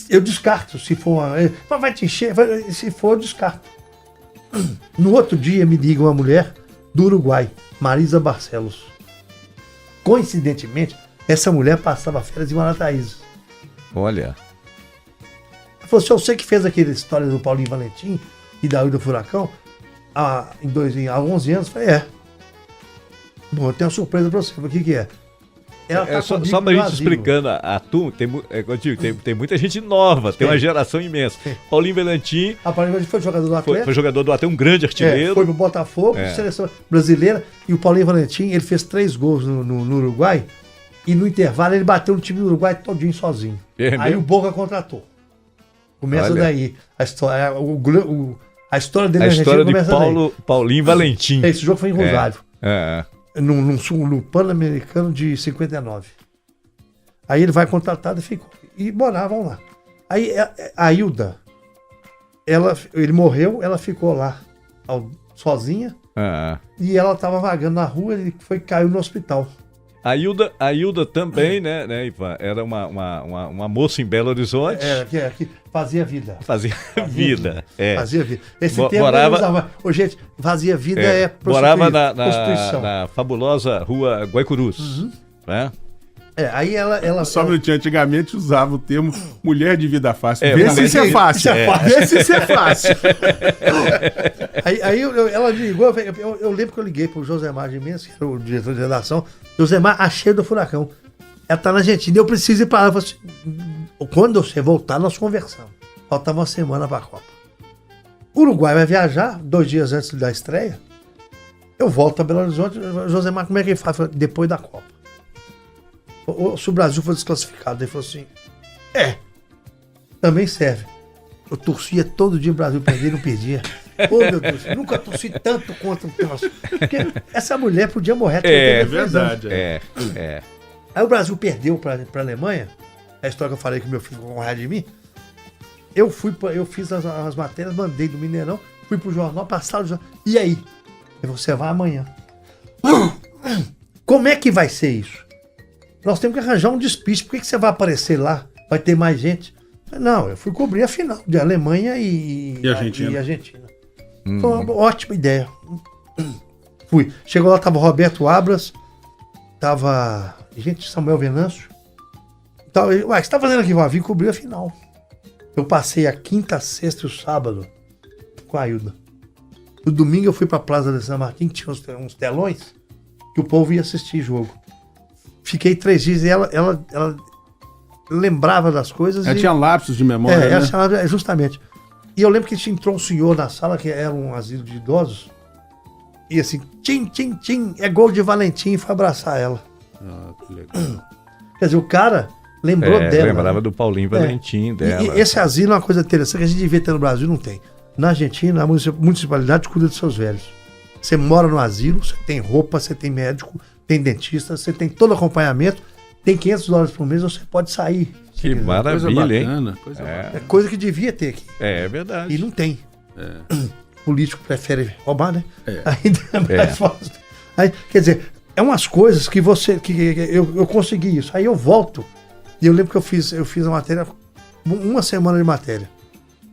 Eu descarto, se for uma... Vai te encher? Se for, eu descarto. No outro dia, me liga uma mulher do Uruguai, Marisa Barcelos. Coincidentemente, essa mulher passava férias em Marataízes. Olha. Ela falou assim: eu sei que fez aquela história do Paulinho Valentim e da Hilda Furacão há 11 anos. Eu falei, Bom, eu tenho uma surpresa pra você. O que é? Ela tá Só comigo pra no gente asilo. explicando, a turma, tem muita gente nova, tem uma geração imensa. Paulinho Valentim A Paulinho foi jogador do Atlético. foi jogador do Atlético, um grande artilheiro. Foi pro Botafogo, seleção brasileira. E o Paulinho Valentim, ele fez 3 gols no Uruguai. E no intervalo ele bateu no time do Uruguai todinho sozinho. É Aí mesmo? o Boca contratou. Começa Olha. daí. A história, a história dele A na Argentina história de começa Paulinho Valentim. daí. Esse jogo foi em Rosário. No Pan-Americano de 59. Aí ele vai contratado e ficou. E moravam lá. Aí a Hilda, ele morreu, ela ficou lá sozinha. E ela estava vagando na rua, ele caiu no hospital. A Hilda também, né, Ivan? Era uma moça em Belo Horizonte. Que fazia vida. Fazia vida. Fazia vida. Esse Mo- termo morava- ele usava. Ô, gente, fazia vida Morava prostituição. na fabulosa rua Guaicurus. Né? Aí ela Só um minutinho, antigamente usava o termo mulher de vida fácil. É, Vê se isso é isso fácil. é fácil. Vê se isso é fácil. Aí ela me ligou, eu lembro que eu liguei pro Josemar de Minas, que era o diretor de redação. Josemar, achei do Furacão. Ela tá na Argentina, eu preciso ir pra lá. Eu falei assim, quando você voltar, nós conversamos. Faltava uma semana pra Copa. O Uruguai vai viajar 2 dias antes da estreia. Eu volto a Belo Horizonte. Josemar, como é que ele faz? Depois da Copa. Se o Brasil for desclassificado, ele falou assim, também serve. Eu torcia todo dia o Brasil perder e não perdia. Meu Deus, nunca torci tanto contra o nosso. Porque essa mulher podia morrer. É verdade. Aí o Brasil perdeu pra Alemanha. A história que eu falei que meu filho ficou com raiva de mim. Eu fiz as matérias, mandei do Mineirão, fui pro jornal, passar o jornal. E aí? Você vai amanhã. Como é que vai ser isso? Nós temos que arranjar um despiste. Por que você vai aparecer lá? Vai ter mais gente? Não, eu fui cobrir a final de Alemanha e Argentina. Foi uma ótima ideia. Fui. Chegou lá, tava o Roberto Abras, tava Samuel Venâncio. Você tá fazendo aqui? Vim cobrir a final. Eu passei a quinta, a sexta e o sábado com a Ailda. No domingo eu fui pra Plaza de San Martín, que tinha uns telões, que o povo ia assistir jogo. Fiquei 3 dias e ela lembrava das coisas. Ela tinha lapsos de memória, né? Ela chamava, justamente. E eu lembro que entrou um senhor na sala, que era um asilo de idosos, e assim, tchim, é gol de Valentim, e foi abraçar ela. Que legal. Quer dizer, o cara lembrou dela. Lembrava do Paulinho Valentim dela. E esse asilo é uma coisa interessante que a gente devia ter no Brasil, não tem. Na Argentina, a municipalidade cuida dos seus velhos. Você mora no asilo, você tem roupa, você tem médico, tem dentista, você tem todo acompanhamento, tem $500 por mês, você pode sair. Que maravilha, coisa bacana, hein? É coisa que devia ter aqui. É verdade. E não tem. O político prefere roubar, né? Ainda é mais fácil. Aí, quer dizer, é umas coisas que eu consegui isso. Aí eu volto, e eu lembro que eu fiz a matéria, uma semana de matéria.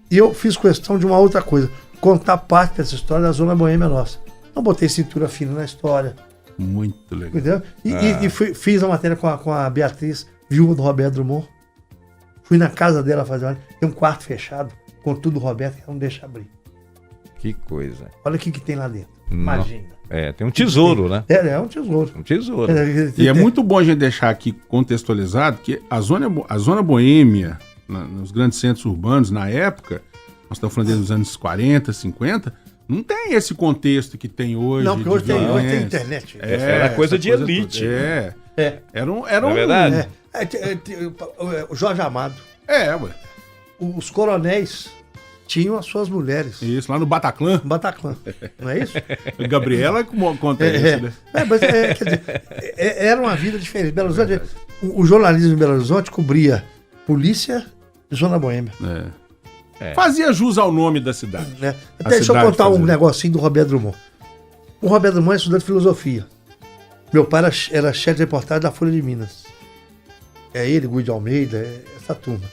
E eu fiz questão de uma outra coisa, contar parte dessa história da Zona Boêmia nossa. Não botei cintura fina na história. Muito legal. Entendeu? E fiz a matéria com a Beatriz, viúva do Roberto Drummond. Fui na casa dela fazer tem um quarto fechado, com tudo do Roberto, que ela não deixa abrir. Que coisa. Olha o que tem lá dentro. Imagina. Tem um tesouro, né? É um tesouro. Um tesouro. E é muito bom a gente deixar aqui contextualizado que a zona boêmia, nos grandes centros urbanos, na época, nós estamos falando dos anos 40, 50, não tem esse contexto que tem hoje. Não, porque hoje tem internet. Era coisa de elite. Era um... É verdade? O Jorge Amado. Ué. Os coronéis tinham as suas mulheres. Isso, lá no Bataclan. Não é isso? Gabriela conta isso, né? Mas quer dizer, era uma vida diferente. Belo Horizonte, o jornalismo em Belo Horizonte cobria polícia e Zona Boêmia. Fazia jus ao nome da cidade. Deixa eu contar um negocinho do Roberto Drummond. O Roberto Drummond é estudante de filosofia. Meu pai era chefe de reportagem da Folha de Minas. É ele, Guido de Almeida, essa turma.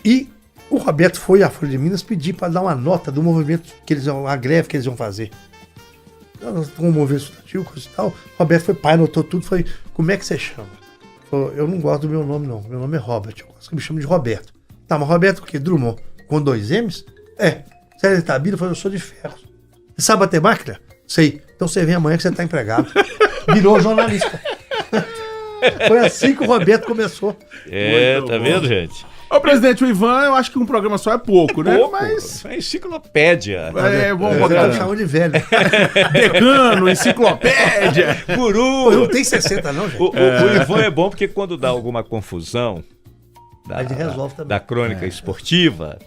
E o Roberto foi à Folha de Minas pedir para dar uma nota do movimento, a greve que eles iam fazer. Um movimento estudantil, coisa e tal. O Roberto foi pai, anotou tudo, foi, como é que você chama? Falou, eu não gosto do meu nome, não. Meu nome é Robert, eu gosto que me chame de Roberto. Tá, mas Roberto o quê? Drummond? Com 2 M's? Sério, Itabira? Eu sou de Ferro. Você sabe bater máquina? Sei. Então você vem amanhã que você tá empregado. Virou jornalista. Foi assim que o Roberto começou. Tá vendo, gente? Ô, presidente, o Ivan, eu acho que um programa só é pouco, né? Mas é enciclopédia. Vamos botar. Chamou de velho. Decano, enciclopédia, guru. Não tem 60 não, gente. O Ivan é bom porque quando dá alguma confusão da crônica esportiva,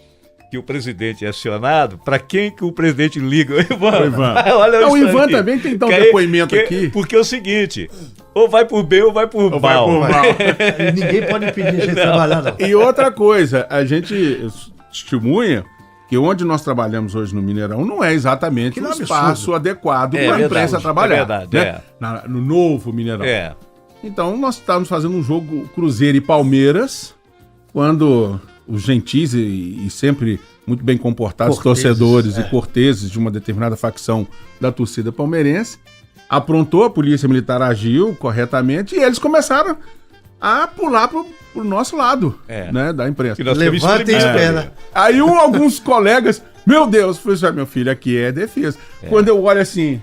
que o presidente é acionado, para quem que o presidente liga? O Ivan. Olha o Ivan também tem que dar um depoimento aqui. Porque é o seguinte, ou vai por bem ou vai por mal. Ninguém pode impedir a gente de trabalhar, não. E outra coisa, a gente testemunha que onde nós trabalhamos hoje no Mineirão não é exatamente um espaço adequado para a imprensa trabalhar. É verdade, né? No novo Mineirão. É. Então nós estávamos fazendo um jogo Cruzeiro e Palmeiras, quando os gentis e sempre muito bem comportados torcedores e corteses de uma determinada facção da torcida palmeirense aprontou, a polícia militar agiu corretamente e eles começaram a pular pro nosso lado, né, da imprensa. Levanta e espera. Aí alguns colegas, meu Deus, falei assim, meu filho, aqui é defesa. Quando eu olho assim,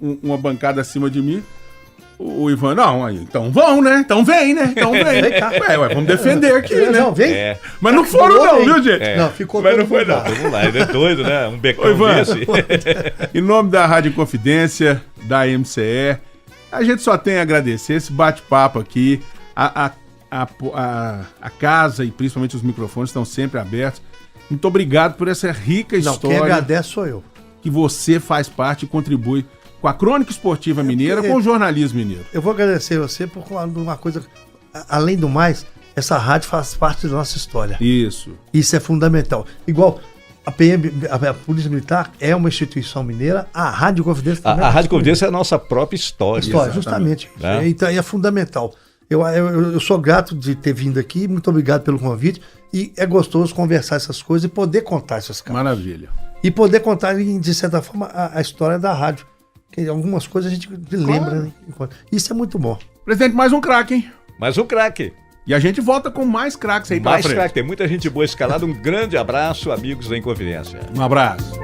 uma bancada acima de mim, O Ivan, não, aí, então vão, né? Então vem, né? Então vem. Ué, vamos defender aqui, né? Não, vem. Mas não foram não, viu, gente? Não, ficou Mas todo não foi mundo não. lá. Vamos lá, ele é doido, né? Um becão Ô, Ivan. desse. Em nome da Rádio Confidência, da MCE, a gente só tem a agradecer esse bate-papo aqui. A casa e principalmente os microfones estão sempre abertos. Muito obrigado por essa rica Não, quem história agradece sou eu. que você faz parte e contribui com a crônica esportiva mineira, com o jornalismo mineiro. Eu vou agradecer você por uma coisa. Além do mais, essa rádio faz parte da nossa história. Isso. Isso é fundamental. Igual a PM, a Polícia Militar é uma instituição mineira, a Rádio Confidência também. A Rádio Confidência é a nossa própria história. Justamente. Né? Então é fundamental. Eu sou grato de ter vindo aqui, muito obrigado pelo convite. E é gostoso conversar essas coisas e poder contar essas coisas. Maravilha. E poder contar, de certa forma, a história da rádio. Que algumas coisas a gente lembra, né? Isso é muito bom. Presidente, mais um craque, hein? Mas o craque. E a gente volta com mais craques aí pra Mais frente. craque. Tem muita gente boa escalada. Um grande abraço, amigos da Inconfidência. Um abraço.